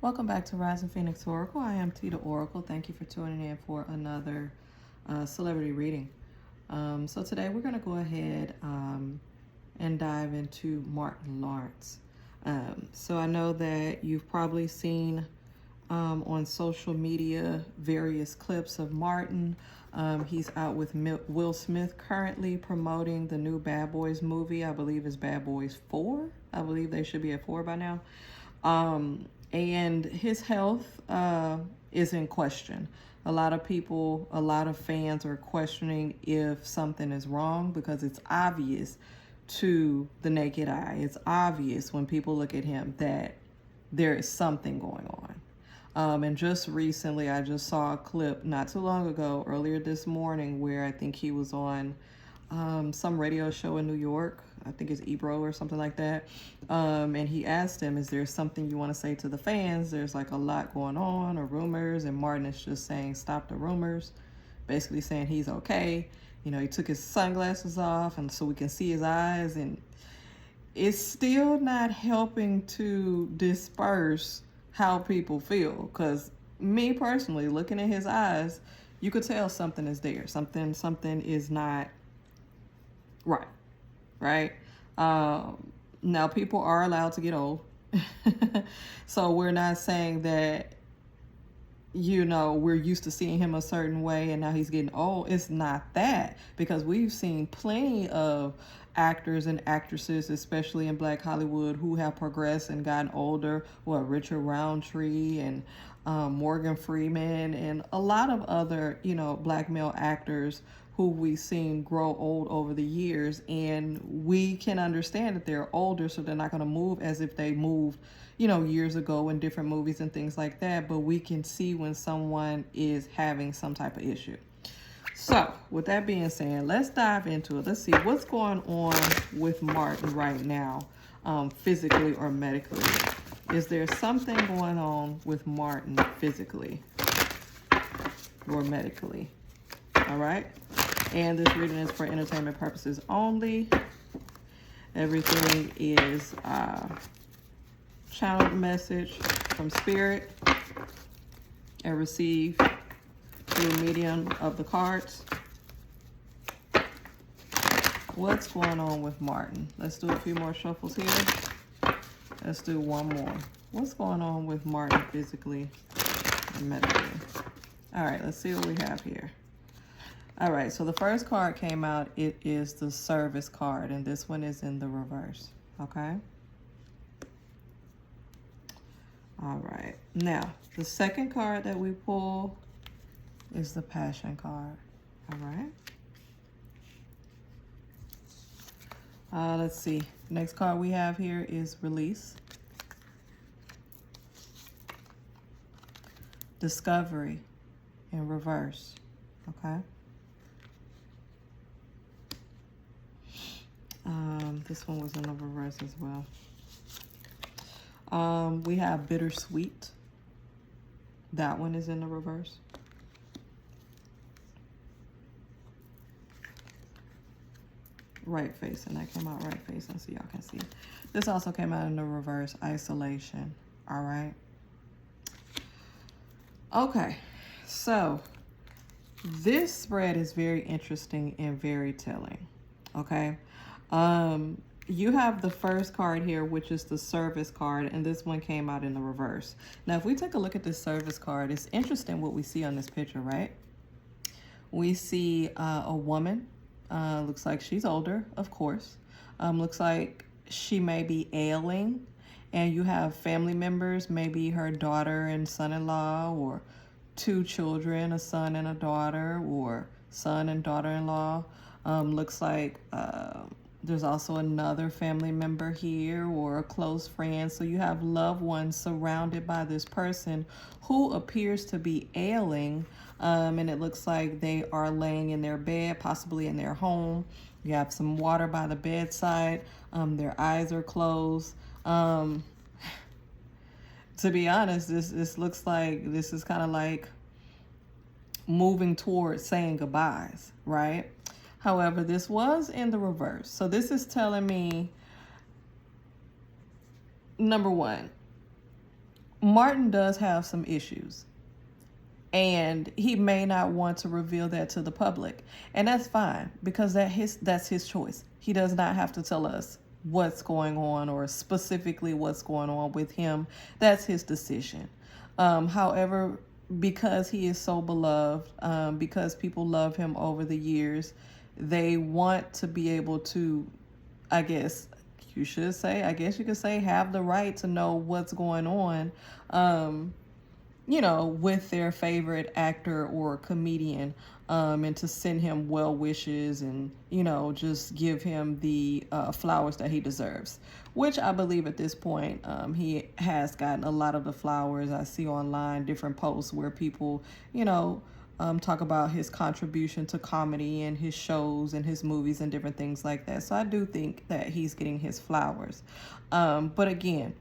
Welcome back to Rising Phoenix Oracle. I am T the Oracle. Thank you for tuning in for another celebrity reading. So today we're going to go ahead and dive into Martin Lawrence. So I know that you've probably seen on social media various clips of Martin. He's out with Will Smith currently promoting the new Bad Boys movie. I believe it's Bad Boys 4. I believe they should be at 4 by now. And his health is in question. A lot of people, a lot of fans are questioning if something is wrong because it's obvious to the naked eye. It's obvious when people look at him that there is something going on. And just recently, I just saw a clip not too long ago, earlier this morning, where I think he was on some radio show in New York. I think it's Ebro or something like that. And he asked him, is there something you want to say to the fans? There's like a lot going on or rumors. And Martin is just saying, stop the rumors. Basically saying he's okay. You know, he took his sunglasses off and so we can see his eyes. And it's still not helping to disperse how people feel. Because me personally, looking at his eyes, you could tell something is there. Something is not right. Right? Now, people are allowed to get old. So we're not saying that, you know, we're used to seeing him a certain way and now he's getting old. It's not that, because we've seen plenty of actors and actresses, especially in Black Hollywood, who have progressed and gotten older. Richard Roundtree and Morgan Freeman and a lot of other, you know, Black male actors who we've seen grow old over the years, and we can understand that they're older, so they're not going to move as if they moved, you know, years ago in different movies and things like that, but we can see when someone is having some type of issue. So, with that being said, let's dive into it. Let's see what's going on with Martin right now, physically or medically. Is there something going on with Martin physically or medically? All right. And this reading is for entertainment purposes only. Everything is channeled message from Spirit and received through the medium of the cards. What's going on with Martin? Let's do a few more shuffles here. Let's do one more. What's going on with Martin physically and medically? All right, let's see what we have here. All right, so the first card came out. It is the service card, and this one is in the reverse, okay? All right, now, the second card that we pull is the passion card, all right? Let's see, next card we have here is release, discovery in reverse, okay? This one was in the reverse as well. We have bittersweet. That one is in the reverse. Right facing. That came out right facing, so y'all can see. This also came out in the reverse. Isolation. All right. Okay. So this spread is very interesting and very telling. Okay. You have the first card here, which is the service card, and this one came out in the reverse. Now, if we take a look at this service card, it's interesting what we see on this picture, right? We see a woman. Looks like she's older, of course. Looks like she may be ailing, and you have family members, maybe her daughter and son-in-law, or two children, a son and a daughter, or son and daughter-in-law. Looks like there's also another family member here or a close friend. So you have loved ones surrounded by this person who appears to be ailing. And it looks like they are laying in their bed, possibly in their home. You have some water by the bedside. Their eyes are closed. To be honest, this looks like this is kind of like moving towards saying goodbyes, right? However, this was in the reverse. So this is telling me, number one, Martin does have some issues. And he may not want to reveal that to the public. And that's fine, because that's his choice. He does not have to tell us what's going on, or specifically what's going on with him. That's his decision. However, because he is so beloved, because people love him over the years, they want to be able to, I guess you could say, have the right to know what's going on, with their favorite actor or comedian, and to send him well wishes and, just give him the flowers that he deserves, which I believe at this point, he has gotten a lot of the flowers. I see online different posts where people, talk about his contribution to comedy and his shows and his movies and different things like that. So I do think that he's getting his flowers. But again,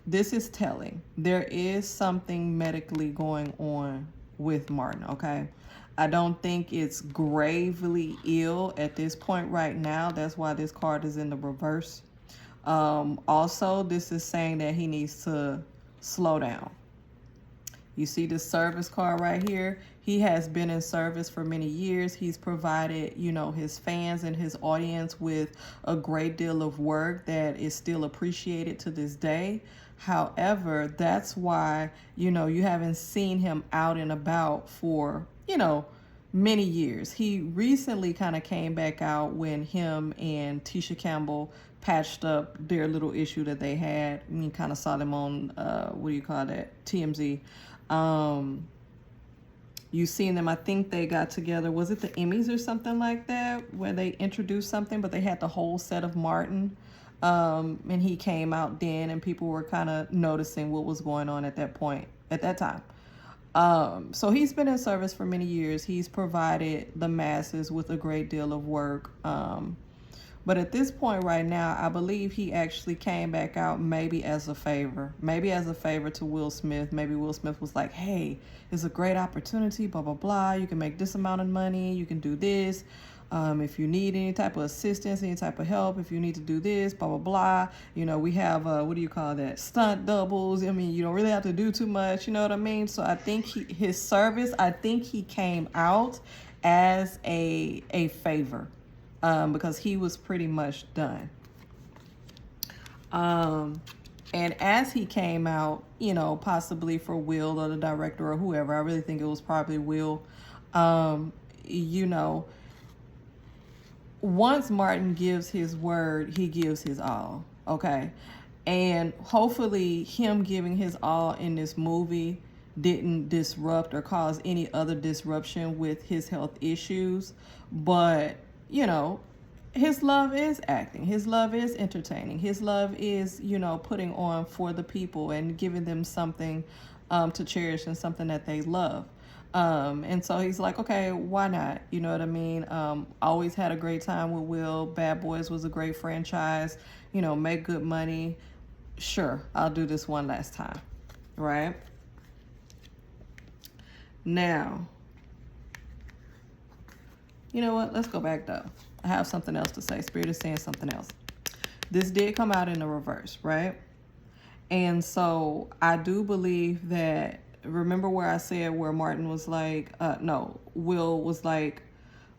this is telling. There is something medically going on with Martin, okay? I don't think it's gravely ill at this point right now. That's why this card is in the reverse. Also, this is saying that he needs to slow down. You see this service card right here? He has been in service for many years. He's provided, his fans and his audience with a great deal of work that is still appreciated to this day. However, that's why, you haven't seen him out and about for, many years. He recently kind of came back out when him and Tisha Campbell patched up their little issue that they had. You kind of saw them on, TMZ. You seen them, I think they got together, was it the Emmys or something like that, where they introduced something, but they had the whole set of Martin. And he came out then, and people were kind of noticing what was going on at that time. So he's been in service for many years. He's provided the masses with a great deal of work. But at this point right now, I believe he actually came back out maybe as a favor to Will Smith. Maybe Will Smith was like, hey, it's a great opportunity, blah, blah, blah. You can make this amount of money. You can do this. If you need any type of assistance, any type of help, if you need to do this, blah, blah, blah. We have, stunt doubles. I mean, you don't really have to do too much. You know what I mean? So I think he came out as a favor, because he was pretty much done. And as he came out, possibly for Will or the director or whoever, I really think it was probably Will, once Martin gives his word, he gives his all, okay? And hopefully him giving his all in this movie didn't disrupt or cause any other disruption with his health issues. But, his love is acting. His love is entertaining. His love is, putting on for the people and giving them something to cherish and something that they love. And so he's like, okay, why not? You know what I mean? Always had a great time with Will. Bad Boys was a great franchise, make good money. Sure, I'll do this one last time, right? Now, you know what? Let's go back though. I have something else to say. Spirit is saying something else. This did come out in the reverse, right? And so I do believe that, remember where I said where Martin was like, Will was like,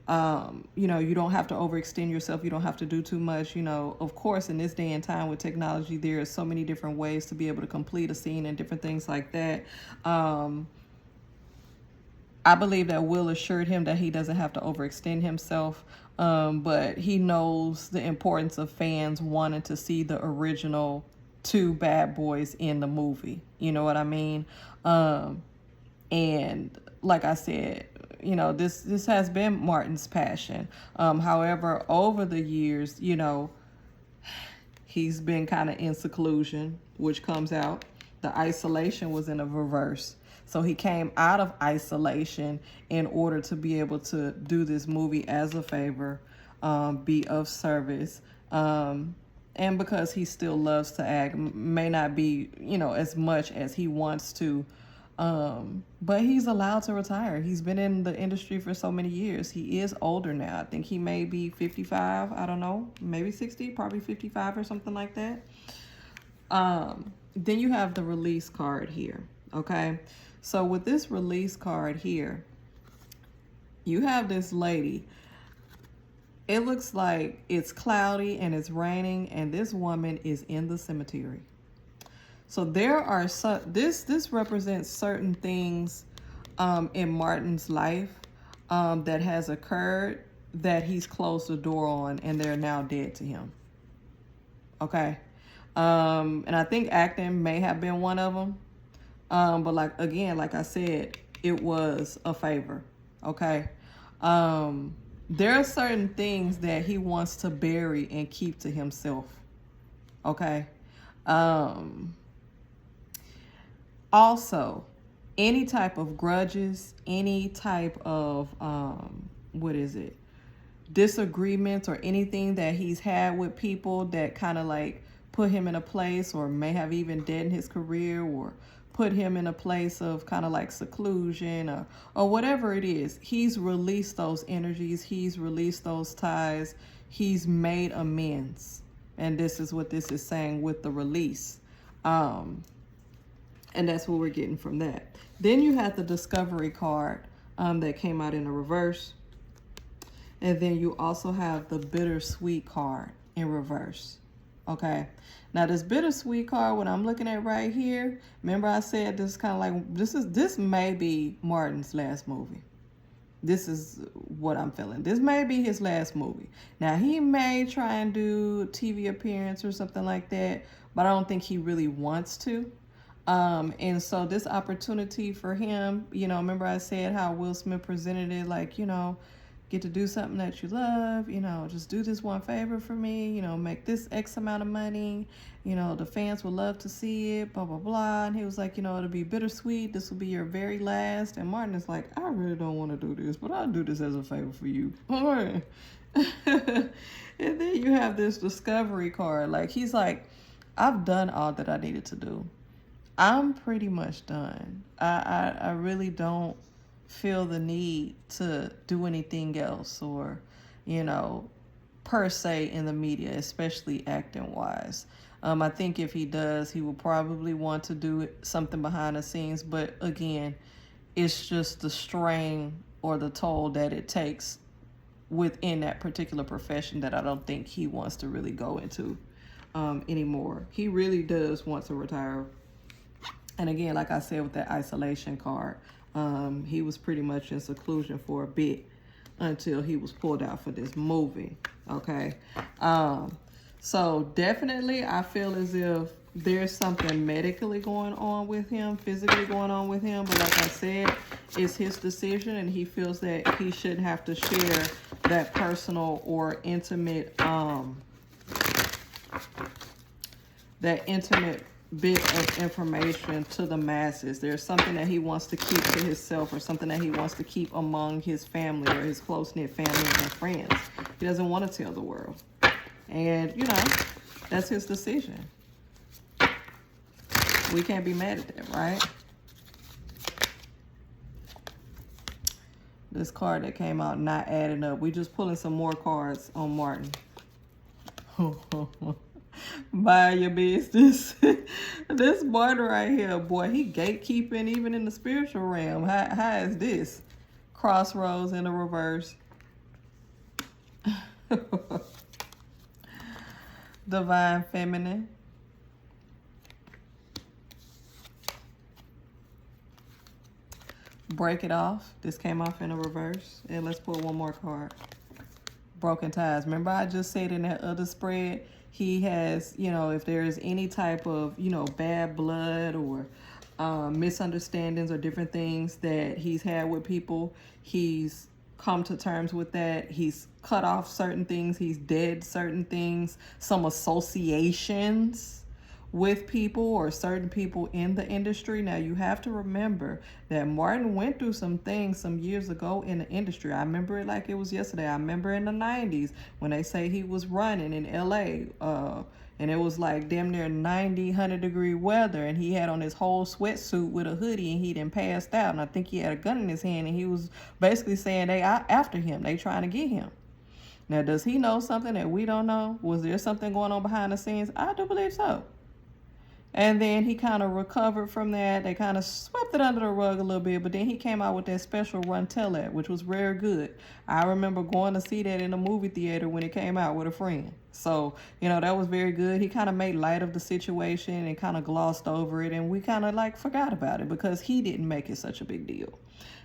you don't have to overextend yourself. You don't have to do too much. Of course, in this day and time with technology, there are so many different ways to be able to complete a scene and different things like that. I believe that Will assured him that he doesn't have to overextend himself, but he knows the importance of fans wanting to see the original two bad boys in the movie. You know what I mean? And like I said, this has been Martin's passion. However, over the years, he's been kind of in seclusion, which comes out. The isolation was in a reverse. So he came out of isolation in order to be able to do this movie as a favor, be of service. And because he still loves to act, may not be, as much as he wants to. But he's allowed to retire. He's been in the industry for so many years. He is older now. I think he may be 55. I don't know. Maybe 60, probably 55 or something like that. then you have the release card here, okay? So with this release card here, you have this lady. It looks like it's cloudy and it's raining, and this woman is in the cemetery. So there are this represents certain things in Martin's life that has occurred that he's closed the door on, and they're now dead to him. Okay. And I think acting may have been one of them. But like I said, it was a favor. Okay. There are certain things that he wants to bury and keep to himself. Okay. Also, any type of grudges, any type of, disagreements or anything that he's had with people that kind of like put him in a place, or may have even deadened his career, or put him in a place of kind of like seclusion, or whatever it is. He's released those energies. He's released those ties. He's made amends. And this is what this is saying with the release. And that's what we're getting from that. Then you have the discovery card that came out in the reverse. And then you also have the bittersweet card in reverse. Okay. Now this bittersweet card, what I'm looking at right here, remember I said this is kind of like, this may be Martin's last movie. This is what I'm feeling. This may be his last movie. Now he may try and do a TV appearance or something like that, but I don't think he really wants to. And so this opportunity for him, remember I said how Will Smith presented it, like, get to do something that you love, just do this one favor for me, make this X amount of money, the fans would love to see it, blah, blah, blah. And he was like, it'll be bittersweet. This will be your very last. And Martin is like, I really don't want to do this, but I'll do this as a favor for you. All right. And then you have this discovery card. Like, he's like, I've done all that I needed to do. I'm pretty much done. I really don't feel the need to do anything else, or per se in the media, especially acting wise. I think if he does, he will probably want to do something behind the scenes, but again, it's just the strain or the toll that it takes within that particular profession that I don't think he wants to really go into anymore. He really does want to retire. And again, like I said with that isolation card, he was pretty much in seclusion for a bit until he was pulled out for this movie. Okay. So definitely I feel as if there's something medically going on with him, physically going on with him. But like I said, it's his decision, and he feels that he shouldn't have to share that personal or intimate, bit of information to the masses. There's something that he wants to keep to himself, or something that he wants to keep among his family or his close-knit family and friends. He doesn't want to tell the world. And, that's his decision. We can't be mad at that, right? This card that came out not adding up. We just pulling some more cards on Martin. Mind your business. This Martin right here, boy, he gatekeeping even in the spiritual realm. How is this? Crossroads in the reverse. Divine feminine. Break it off. This came off in a reverse. And let's pull one more card. Broken ties. Remember I just said in that other spread, he has, if there is any type of, bad blood or misunderstandings or different things that he's had with people, he's come to terms with that. He's cut off certain things. He's dead certain things. Some associations with people or certain people in the industry. Now, you have to remember that Martin went through some things some years ago in the industry. I remember it like it was yesterday. I remember in the 90s when they say he was running in LA, and it was like damn near 90, 100-degree weather, and he had on his whole sweatsuit with a hoodie, and he done passed out, and I think he had a gun in his hand, and he was basically saying they after him. They trying to get him. Now, does he know something that we don't know? Was there something going on behind the scenes? I do believe so. And then he kind of recovered from that. They kind of swept it under the rug a little bit, but then he came out with that special Run Tell It, which was very good. I remember going to see that in the movie theater when it came out with a friend. So, you know, that was very good. He kind of made light of the situation and kind of glossed over it, and we kind of like forgot about it because he didn't make it such a big deal.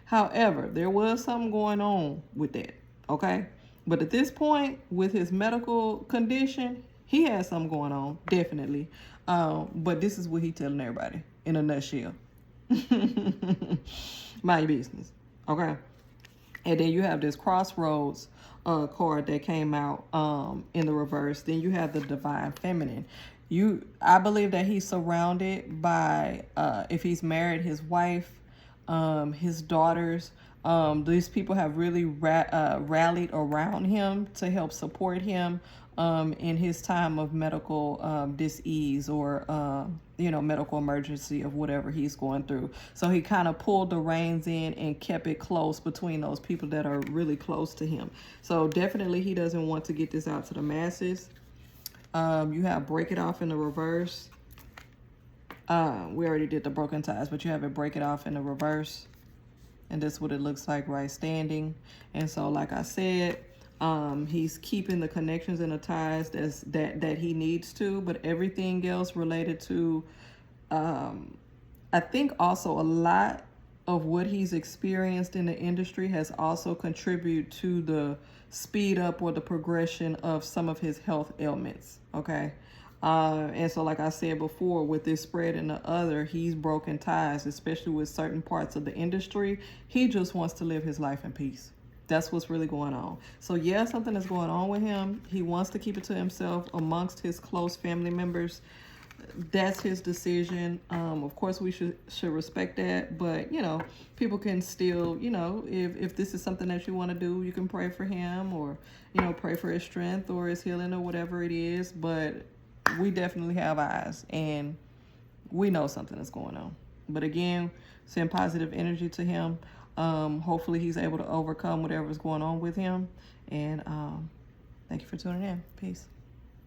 However, there was something going on with that, okay? But at this point, with his medical condition, he has something going on, definitely. But this is what he telling everybody in a nutshell. Mind your business, okay? And then you have this Crossroads card that came out in the reverse. Then you have the Divine Feminine. I believe that he's surrounded by, if he's married, his wife, his daughters. These people have really rallied around him to help support him in his time of medical dis-ease or, you know, medical emergency of whatever he's going through. So he kind of pulled the reins in and kept it close between those people that are really close to him. So definitely he doesn't want to get this out to the masses. You have Break It Off in the reverse. We already did the Broken Ties, but you have it Break It Off in the reverse. And that's what it looks like right standing. And so, like I said, he's keeping the connections and the ties that he needs to, but everything else related to, I think also a lot of what he's experienced in the industry has also contributed to the speed up or the progression of some of his health ailments, okay? And so, like I said before, with this spread and the other, he's broken ties, especially with certain parts of the industry. He just wants to live his life in peace. That's what's really going on. So yeah, something is going on with him. He wants to keep it to himself amongst his close family members. That's his decision. Of course, we should respect that. But, you know, people can still, you know, if this is something that you want to do, you can pray for him or, you know, pray for his strength or his healing or whatever it is. But we definitely have eyes and we know something is going on. But again, send positive energy to him. Hopefully he's able to overcome whatever's going on with him. And thank you for tuning in. Peace.